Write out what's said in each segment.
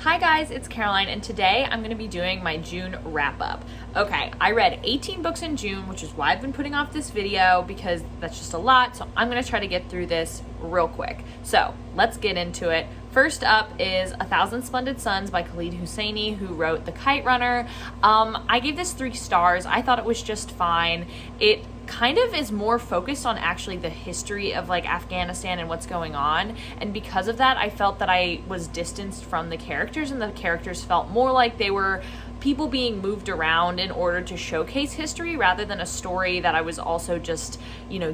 Hi guys, it's Caroline, and today I'm going to be doing my June wrap-up. Okay, I read 18 books in June, which is why I've been putting off this video, because that's just a lot, so I'm going to try to get through this real quick. So, let's get into it. First up is 1,000 Splendid Suns by Khaled Hosseini, who wrote The Kite Runner. I gave this 3 stars. I thought it was just fine. It kind of is more focused on actually the history of like Afghanistan and what's going on, and because of that I felt that I was distanced from the characters, and the characters felt more like they were people being moved around in order to showcase history rather than a story that I was also just,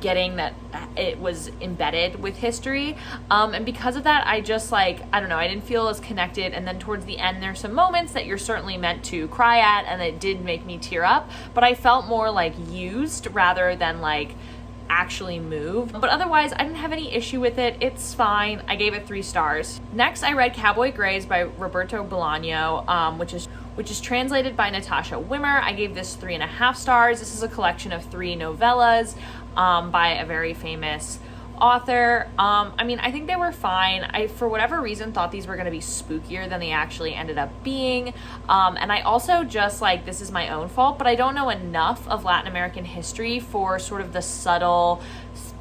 getting that it was embedded with history. And because of that, I just I didn't feel as connected. And then towards the end, there's some moments that you're certainly meant to cry at, and it did make me tear up, but I felt more like used rather than like actually moved. But otherwise, I didn't have any issue with it. It's fine. I gave it 3 stars. Next, I read Cowboy Grays by Roberto Bolaño, which is translated by Natasha Wimmer. I gave this 3.5 stars. This is a collection of 3 novellas by a very famous author. I think they were fine. I, for whatever reason, thought these were going to be spookier than they actually ended up being. And I also just this is my own fault, but I don't know enough of Latin American history for sort of the subtle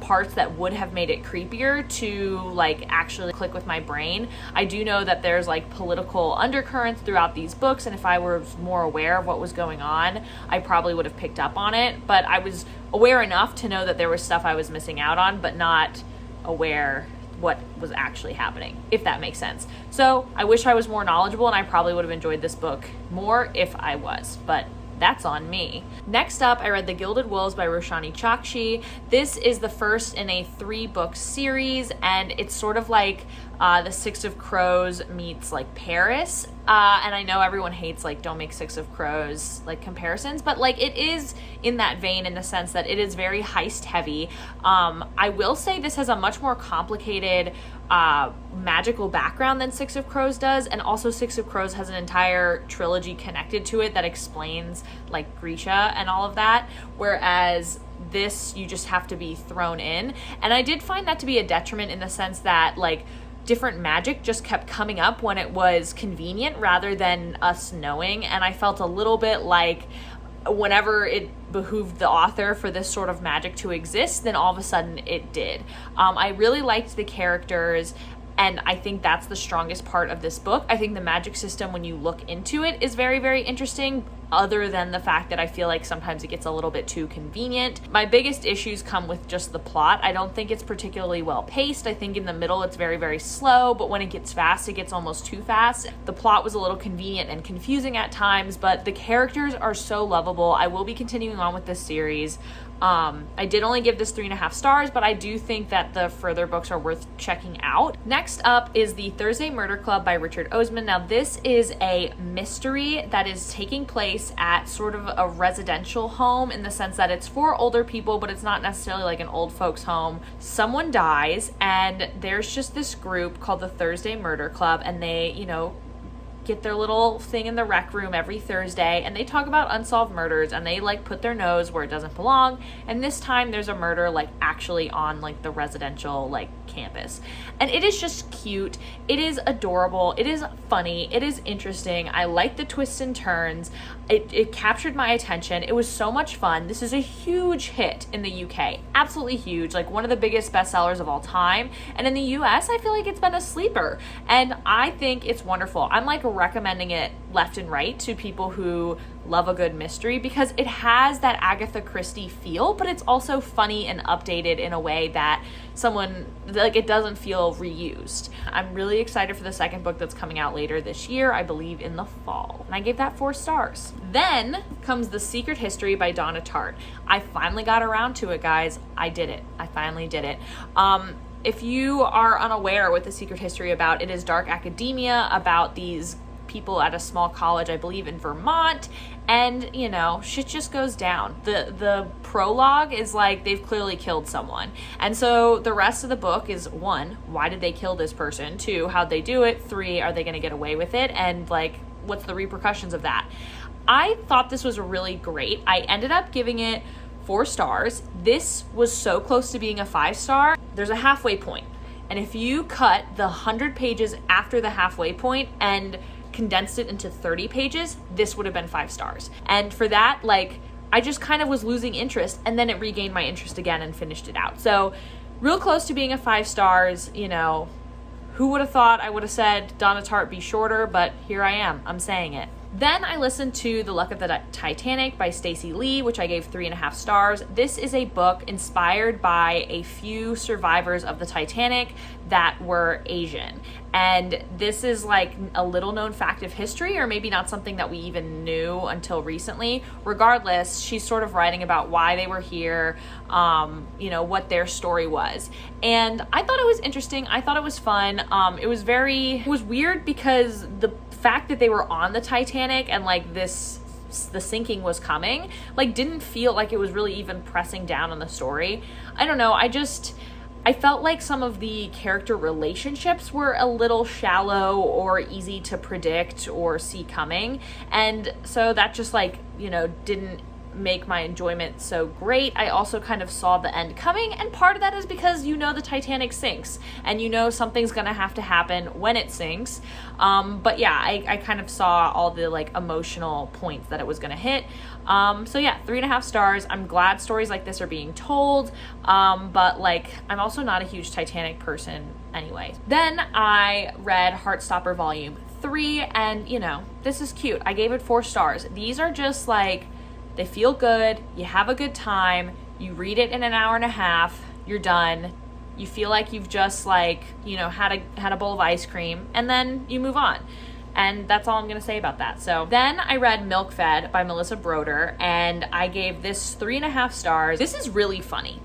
parts that would have made it creepier to actually click with my brain. I do know that there's political undercurrents throughout these books, and if I were more aware of what was going on, I probably would have picked up on it, but I was aware enough to know that there was stuff I was missing out on, but not aware what was actually happening, if that makes sense. So I wish I was more knowledgeable, and I probably would have enjoyed this book more if I was, but that's on me. Next up, I read The Gilded Wolves by Roshani Chokshi. This is the first in a 3-book series, and it's sort of like The Six of Crows meets Paris. And I know everyone hates don't make Six of Crows comparisons, but it is in that vein in the sense that it is very heist heavy. I will say this has a much more complicated magical background than Six of Crows does, and also Six of Crows has an entire trilogy connected to it that explains Grisha and all of that, whereas this you just have to be thrown in. And I did find that to be a detriment in the sense that different magic just kept coming up when it was convenient rather than us knowing, and I felt a little bit whenever it behooved the author for this sort of magic to exist, then all of a sudden it did. I really liked the characters, and I think that's the strongest part of this book. I think the magic system, when you look into it, is very, very interesting, other than the fact that I feel sometimes it gets a little bit too convenient. My biggest issues come with just the plot. I don't think it's particularly well paced. I think in the middle it's very, very slow, but when it gets fast, it gets almost too fast. The plot was a little convenient and confusing at times, but the characters are so lovable. I will be continuing on with this series. I did only give this 3.5 stars, but I do think that the further books are worth checking out. Next up is The Thursday Murder Club by Richard Osman. Now, this is a mystery that is taking place at sort of a residential home, in the sense that it's for older people, but it's not necessarily an old folks home. Someone dies, and there's just this group called the Thursday Murder Club, and they, get their little thing in the rec room every Thursday, and they talk about unsolved murders, and they put their nose where it doesn't belong. And this time there's a murder actually on the residential campus, and it is just cute. It is adorable. It is funny. It is interesting. I like the twists and turns. It captured my attention. It was so much fun. This is a huge hit in the UK, absolutely huge, one of the biggest bestsellers of all time. And in the US, I feel it's been a sleeper, and I think it's wonderful. I'm recommending it left and right to people who love a good mystery, because it has that Agatha Christie feel, but it's also funny and updated in a way that it doesn't feel reused. I'm really excited for the second book that's coming out later this year, I believe in the fall, and I gave that 4 stars. Then comes The Secret History by Donna Tartt. I finally got around to it, guys. I did it. I finally did it. If you are unaware what The Secret History about, it is dark academia about these people at a small college, I believe in Vermont, and shit just goes down. The prologue is they've clearly killed someone, and so the rest of the book is 1, why did they kill this person? 2, how'd they do it? 3, are they going to get away with it? And what's the repercussions of that? I thought this was really great. I ended up giving it 4 stars. This was so close to being a 5 star. There's a halfway point. And if you cut the 100 pages after the halfway point and condensed it into 30 pages, this would have been 5 stars. And for that, like, I just kind of was losing interest, and then it regained my interest again and finished it out. So real close to being a 5 stars, you know. Who would have thought I would have said Donna Tartt be shorter, but here I am, I'm saying it. Then I listened to The Luck of the Titanic by Stacey Lee, which I gave 3.5 stars. This is a book inspired by a few survivors of the Titanic that were Asian. And this is like a little known fact of history, or maybe not something that we even knew until recently. Regardless, she's sort of writing about why they were here, you know, what their story was. And I thought it was interesting. I thought it was fun. It was weird because the fact that they were on the Titanic and like the sinking was coming, like, didn't feel like it was really even pressing down on the story. I don't know. I felt like some of the character relationships were a little shallow or easy to predict or see coming. And so that just, like, you know, didn't make my enjoyment so great. I also kind of saw the end coming, and part of that is because, you know, the Titanic sinks and you know something's gonna have to happen when it sinks. But yeah, I kind of saw all the like emotional points that it was gonna hit. So yeah, 3.5 stars. I'm glad stories like this are being told, but like, I'm also not a huge Titanic person anyway. Then I read Heartstopper Volume 3, and you know, this is cute. I gave it 4 stars. These are just like, they feel good, you have a good time, you read it in an hour and a half, you're done, you feel like you've just, like, you know, had a bowl of ice cream, and then you move on. And that's all I'm going to say about that. So then I read Milkfed by Melissa Broder, and I gave this 3.5 stars. This is really funny.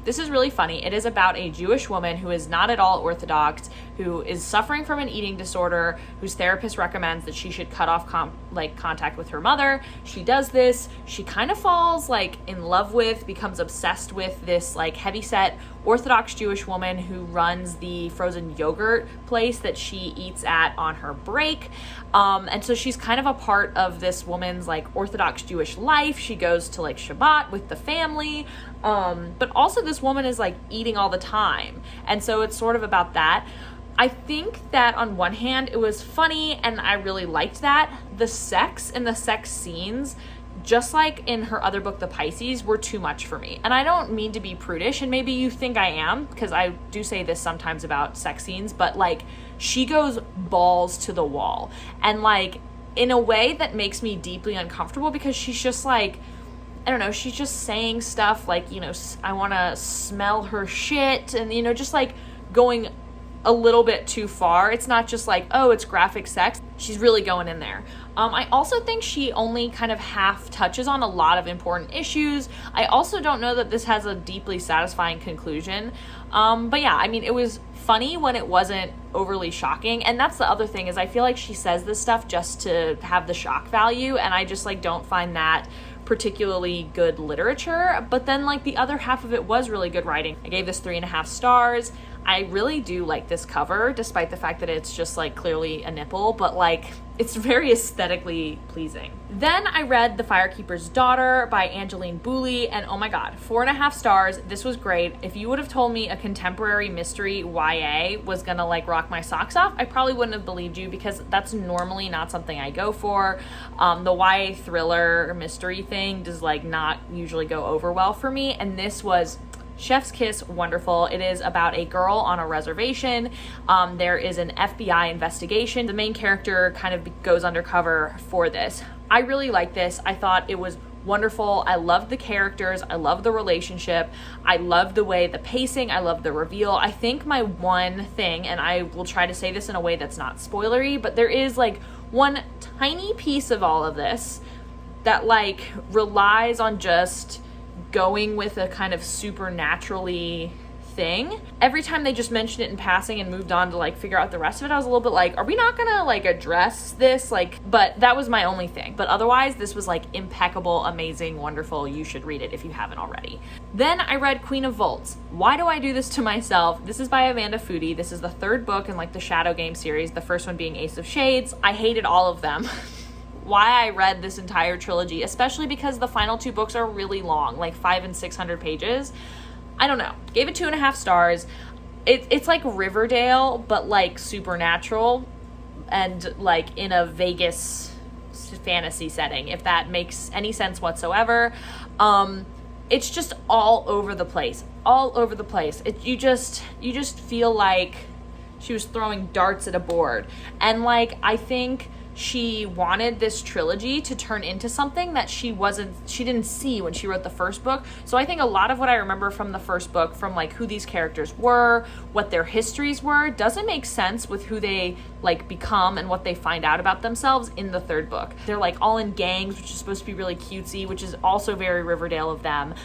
It is about a Jewish woman who is not at all Orthodox, who is suffering from an eating disorder, whose therapist recommends that she should cut off contact with her mother. She does this. She kind of falls like in love with, becomes obsessed with this like heavyset Orthodox Jewish woman who runs the frozen yogurt place that she eats at on her break. And so she's kind of a part of this woman's like Orthodox Jewish life. She goes to like Shabbat with the family. But also this woman is like eating all the time. And so it's sort of about that. I think that on one hand it was funny and I really liked that. The sex and the sex scenes, just like in her other book, The Pisces, were too much for me. And I don't mean to be prudish, and maybe you think I am, because I do say this sometimes about sex scenes, but like, she goes balls to the wall. And like, in a way that makes me deeply uncomfortable, because she's just like, I don't know, she's just saying stuff like, you know, I want to smell her shit, and, you know, just like going a little bit too far. It's not just like, oh, it's graphic sex. She's really going in there. I also think she only kind of half touches on a lot of important issues. I also don't know that this has a deeply satisfying conclusion. But yeah, I mean, it was funny when it wasn't overly shocking. And that's the other thing, is I feel like she says this stuff just to have the shock value. And I just like don't find that particularly good literature. But then like the other half of it was really good writing. I gave this 3.5 stars. I really do like this cover, despite the fact that it's just like clearly a nipple, but like it's very aesthetically pleasing. Then I read The Firekeepers Daughter by Angeline Booley, and oh my god, 4.5 stars. This was great. If you would have told me a contemporary mystery YA was gonna like rock my socks off, I probably wouldn't have believed you, because that's normally not something I go for. The YA thriller mystery thing does like not usually go over well for me, and this was chef's kiss wonderful. It is about a girl on a reservation. There is an FBI investigation. The main character kind of goes undercover for this. I really like this. I thought it was wonderful. I loved the characters. I loved the relationship. I loved the way the pacing. I loved the reveal. I think my one thing, and I will try to say this in a way that's not spoilery, but there is like one tiny piece of all of this that like relies on just going with a kind of supernaturally thing. Every time they just mentioned it in passing and moved on to like figure out the rest of it, I was a little bit like, are we not gonna like address this? Like, but that was my only thing. But otherwise, this was like impeccable, amazing, wonderful. You should read it if you haven't already. Then I read Queen of Vaults. Why do I do this to myself? This is by Amanda Foody. This is the 3rd book in like the Shadow Game series, the first one being Ace of Shades. I hated all of them. Why I read this entire trilogy, especially because the final 2 books are really long, like 500 and 600 pages. I don't know. Gave it 2.5 stars. it's like Riverdale, but like supernatural and like in a Vegas fantasy setting, if that makes any sense whatsoever. It's just all over the place. You just feel like she was throwing darts at a board. And like, I think she wanted this trilogy to turn into something that she didn't see when she wrote the first book. So I think a lot of what I remember from the first book, from like who these characters were, what their histories were, doesn't make sense with who they like become and what they find out about themselves in the third book. They're like all in gangs, which is supposed to be really cutesy, which is also very Riverdale of them,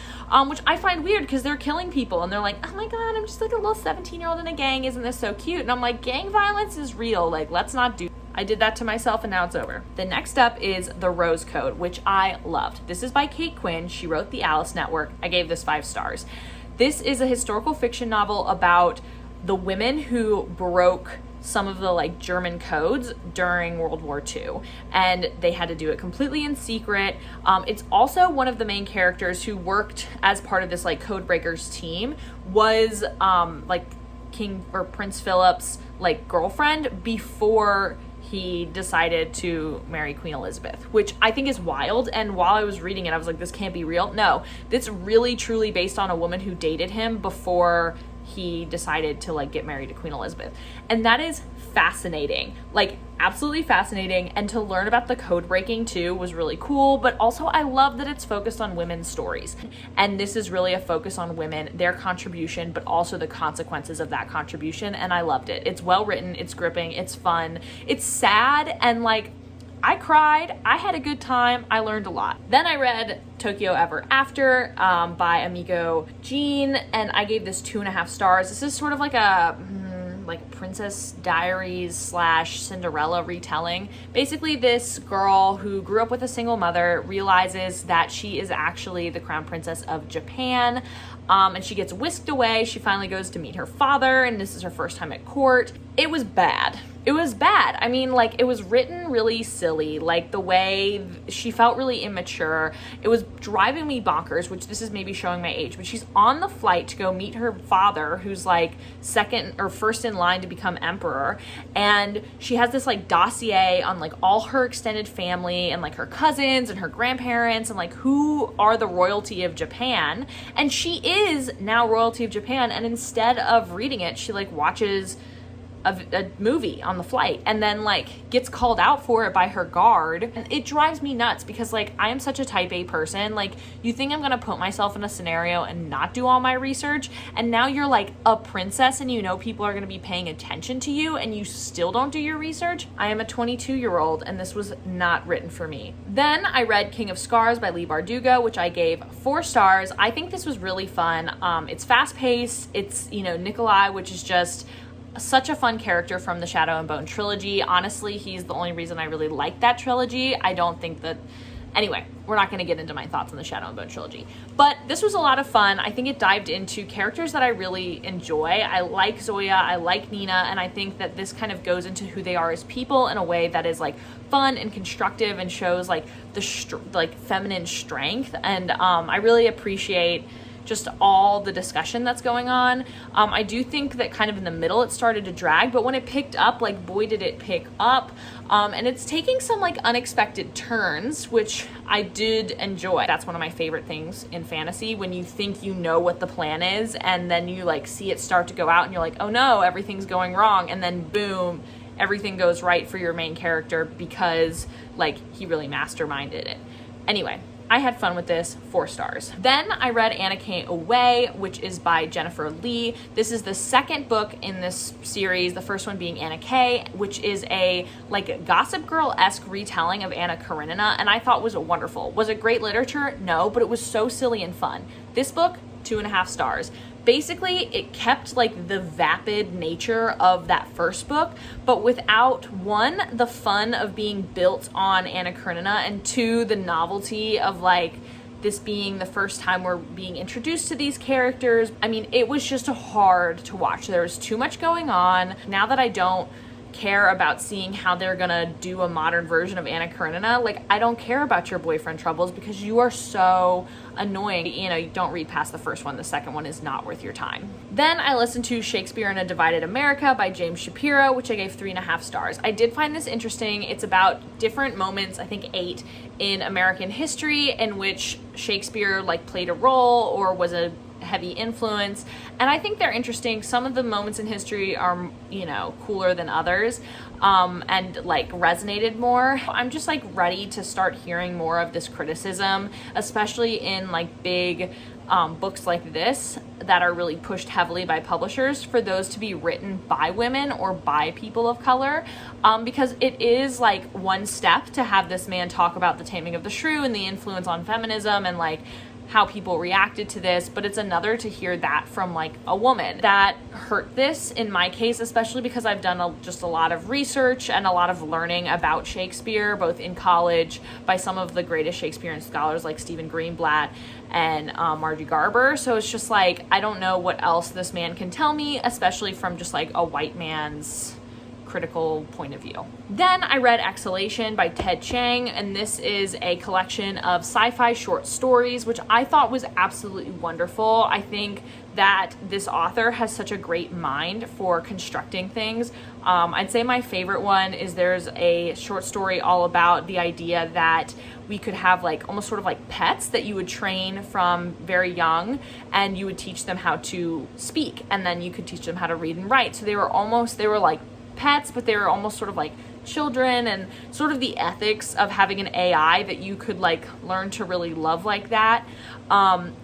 which I find weird because they're killing people and they're like, oh my god, I'm just like a little 17-year-old in a gang, isn't this so cute? And I'm like, gang violence is real, like let's not do. I did that to myself and now it's over. The next up is The Rose Code, which I loved. This is by Kate Quinn. She wrote The Alice Network. I gave this 5 stars. This is a historical fiction novel about the women who broke some of the like German codes during World War II, and they had to do it completely in secret. It's also one of the main characters who worked as part of this like code breakers team was like King or Prince Philip's like girlfriend before he decided to marry Queen Elizabeth, which I think is wild. And while I was reading it, I was like, this can't be real. No, it's really truly based on a woman who dated him before he decided to like get married to Queen Elizabeth. And that is fascinating, like absolutely fascinating. And to learn about the code breaking too was really cool. But also I love that it's focused on women's stories. And this is really a focus on women, their contribution, but also the consequences of that contribution. And I loved it. It's well written, it's gripping, it's fun, it's sad, and like I cried, I had a good time, I learned a lot. Then I read Tokyo Ever After by Amigo Jean, and I gave this 2.5 stars. This is sort of like a like Princess Diaries / Cinderella retelling. Basically, this girl who grew up with a single mother realizes that she is actually the crown princess of Japan, and she gets whisked away. She finally goes to meet her father, and this is her first time at court. It was bad. It was bad. I mean, like, it was written really silly. Like, the way she felt really immature. It was driving me bonkers, which this is maybe showing my age, but she's on the flight to go meet her father, who's like second or first in line to become emperor. And she has this like dossier on like all her extended family and like her cousins and her grandparents and like who are the royalty of Japan. And she is now royalty of Japan. And instead of reading it, she like watches a movie on the flight and then like gets called out for it by her guard. And it drives me nuts because like I am such a type A person. Like, you think I'm gonna put myself in a scenario and not do all my research, and now you're like a princess and you know people are gonna be paying attention to you and you still don't do your research? I am a 22-year-old and this was not written for me. Then I read King of Scars by Leigh Bardugo, which I gave 4 stars. I think this was really fun. It's fast-paced. It's, you know, Nikolai, which is just such a fun character from the Shadow and Bone trilogy. Honestly, he's the only reason I really like that trilogy. I don't think that... Anyway, we're not going to get into my thoughts on the Shadow and Bone trilogy. But this was a lot of fun. I think it dived into characters that I really enjoy. I like Zoya, I like Nina, and I think that this kind of goes into who they are as people in a way that is like fun and constructive and shows like the like feminine strength. And I really appreciate just all the discussion that's going on. I do think that kind of in the middle it started to drag, but when it picked up, like boy did it pick up. And it's taking some like unexpected turns, which I did enjoy. That's one of my favorite things in fantasy, when you think you know what the plan is and then you like see it start to go out and you're like, oh no, everything's going wrong, and then boom, everything goes right for your main character because like he really masterminded it. Anyway, I had fun with this, 4 stars. Then I read Anna Kay Away, which is by Jennifer Lee. This is the second book in this series, the first one being Anna Kay, which is a like Gossip Girl-esque retelling of Anna Karenina, and I thought was wonderful. Was it great literature? No, but it was so silly and fun. This book, 2.5 stars. Basically, it kept like the vapid nature of that first book, but without, 1, the fun of being built on Anna Karenina, and 2, the novelty of like this being the first time we're being introduced to these characters. I mean, it was just hard to watch. There was too much going on. Now that I don't care about seeing how they're gonna do a modern version of Anna Karenina. Like, I don't care about your boyfriend troubles because you are so annoying. You know, you don't read past the first one. The second one is not worth your time. Then I listened to Shakespeare in a Divided America by James Shapiro, which I gave 3.5 stars. I did find this interesting. It's about different moments, I think 8, in American history in which Shakespeare like played a role or was a heavy influence, and I think they're interesting. Some of the moments in history are, you know, cooler than others, and like resonated more. I'm just like ready to start hearing more of this criticism, especially in like big books like this that are really pushed heavily by publishers, for those to be written by women or by people of color, because it is like one step to have this man talk about the taming of the shrew and the influence on feminism and like how people reacted to this, but it's another to hear that from like a woman. That hurt this in my case, especially because I've done just a lot of research and a lot of learning about Shakespeare, both in college by some of the greatest Shakespearean scholars like Stephen Greenblatt and Margie Garber. So it's just like, I don't know what else this man can tell me, especially from just like a white man's critical point of view. Then I read Exhalation by Ted Chiang, and this is a collection of sci-fi short stories, which I thought was absolutely wonderful. I think that this author has such a great mind for constructing things. I'd say my favorite one is there's a short story all about the idea that we could have like almost sort of like pets that you would train from very young, and you would teach them how to speak, and then you could teach them how to read and write. So they were like pets, but they were almost sort of like children, and sort of the ethics of having an AI that you could like learn to really love like that.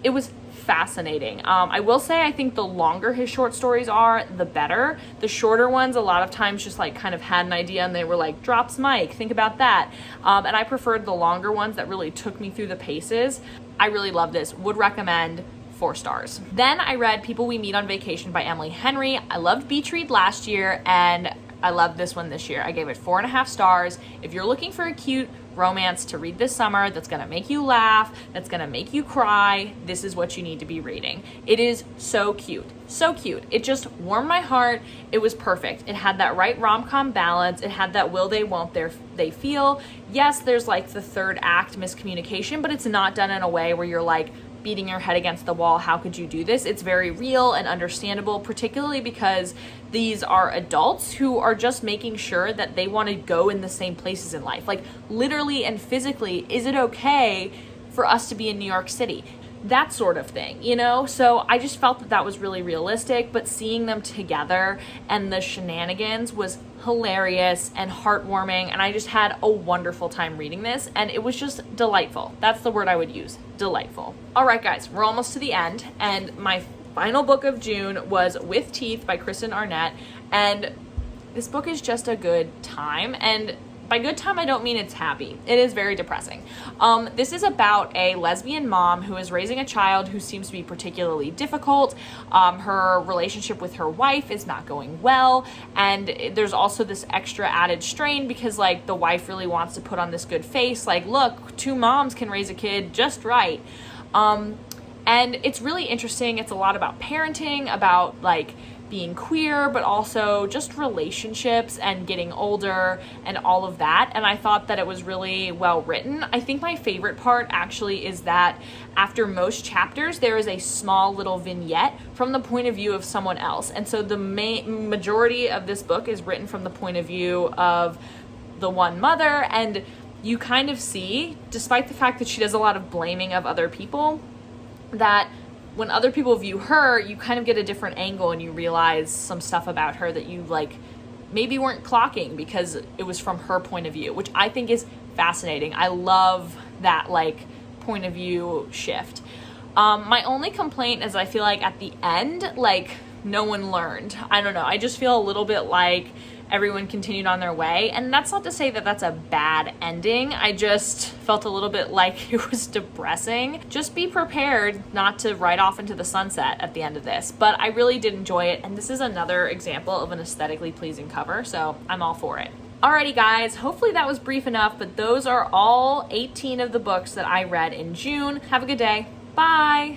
It was fascinating. I will say I think the longer his short stories are, the better. The shorter ones a lot of times just like kind of had an idea and they were like, drops mic, think about that. And I preferred the longer ones that really took me through the paces. I really love this. Would recommend. 4 stars. Then I read People We Meet on Vacation by Emily Henry. I loved Beach Read last year, and I loved this one this year. I gave it 4.5 stars. If you're looking for a cute romance to read this summer that's gonna make you laugh, that's gonna make you cry, this is what you need to be reading. It is so cute. So cute. It just warmed my heart. It was perfect. It had that right rom-com balance. It had that will they, won't they feel. Yes, there's like the third act miscommunication, but it's not done in a way where you're like beating your head against the wall. How could you do this? It's very real and understandable, particularly because these are adults who are just making sure that they want to go in the same places in life. Like literally and physically, is it okay for us to be in New York City? That sort of thing, you know? So I just felt that that was really realistic, but seeing them together and the shenanigans was hilarious and heartwarming, and I just had a wonderful time reading this, and it was just delightful. That's the word I would use, delightful. All right, guys, we're almost to the end, and my final book of June was With Teeth by Kristen Arnett, and this book is just a good time, and by good time, I don't mean it's happy. It is very depressing. This is about a lesbian mom who is raising a child who seems to be particularly difficult. Her relationship with her wife is not going well, and there's also this extra added strain because like the wife really wants to put on this good face, like, look, 2 moms can raise a kid just right. And it's really interesting. It's a lot about parenting, about like being queer, but also just relationships and getting older and all of that. And I thought that it was really well written. I think my favorite part actually is that after most chapters, there is a small little vignette from the point of view of someone else. And so the majority of this book is written from the point of view of the one mother. And you kind of see, despite the fact that she does a lot of blaming of other people, that when other people view her, you kind of get a different angle and you realize some stuff about her that you like maybe weren't clocking because it was from her point of view, which I think is fascinating. I love that like point of view shift. My only complaint is I feel like at the end, like no one learned. I don't know. I just feel a little bit like everyone continued on their way. And that's not to say that that's a bad ending. I just felt a little bit like it was depressing. Just be prepared not to ride off into the sunset at the end of this. But I really did enjoy it. And this is another example of an aesthetically pleasing cover. So I'm all for it. Alrighty guys, hopefully that was brief enough, but those are all 18 of the books that I read in June. Have a good day. Bye.